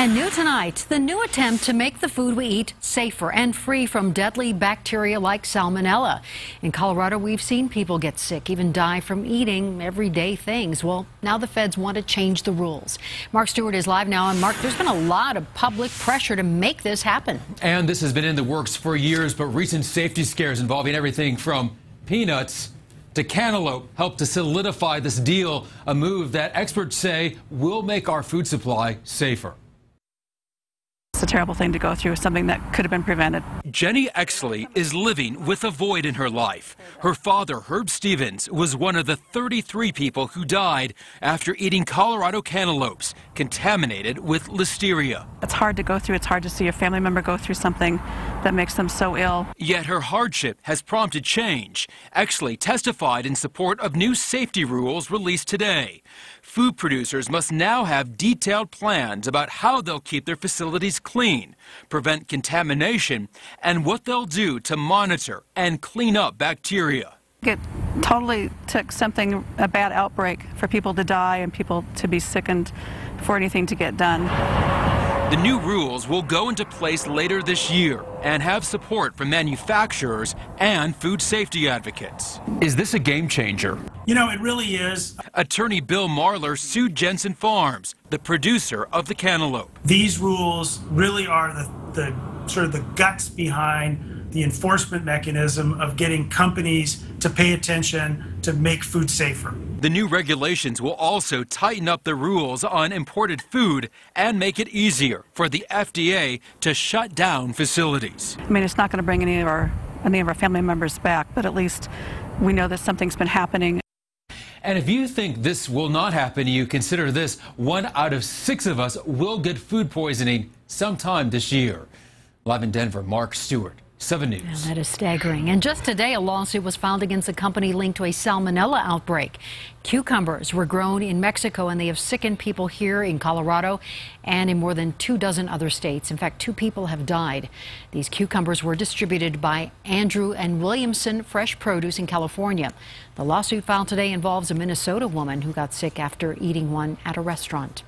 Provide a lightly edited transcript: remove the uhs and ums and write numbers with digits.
And new tonight, the new attempt to make the food we eat safer and free from deadly bacteria like salmonella. In Colorado, we've seen people get sick, even die from eating everyday things. Well, now the feds want to change the rules. Mark Stewart is live now. And Mark, there's been a lot of public pressure to make this happen. And this has been in the works for years, but recent safety scares involving everything from peanuts to cantaloupe helped to solidify this deal, a move that experts say will make our food supply safer. It's a terrible thing to go through, something that could have been prevented. Jenny Exley is living with a void in her life. Her father, Herb Stevens, was one of the 33 people who died after eating Colorado cantaloupes contaminated with listeria. It's hard to go through. It's hard to see a family member go through something that makes them so ill. Yet her hardship has prompted change. Exley testified in support of new safety rules released today. Food producers must now have detailed plans about how they'll keep their facilities clean, prevent contamination, and what they'll do to monitor and clean up bacteria. It totally took something, a bad outbreak, for people to die and people to be sickened for anything to get done. The new rules will go into place later this year and have support from manufacturers and food safety advocates. Is this a game changer? You know, it really is. Attorney Bill Marler sued Jensen Farms, the producer of the cantaloupe. These rules really are the sort of the guts behind the enforcement mechanism of getting companies to pay attention to make food safer. The new regulations will also tighten up the rules on imported food and make it easier for the FDA to shut down facilities. I mean, it's not going to bring any of our family members back, but at least we know that something's been happening. And if you think this will not happen, you consider this: 1 out of 6 of us will get food poisoning sometime this year. Live in Denver, Mark Stewart, 7 News. Yeah, that is staggering. And just today, a lawsuit was filed against a company linked to a salmonella outbreak. Cucumbers were grown in Mexico, and they have sickened people here in Colorado and in more than 24 other states. In fact, 2 people have died. These cucumbers were distributed by Andrew and Williamson Fresh Produce in California. The lawsuit filed today involves a Minnesota woman who got sick after eating one at a restaurant.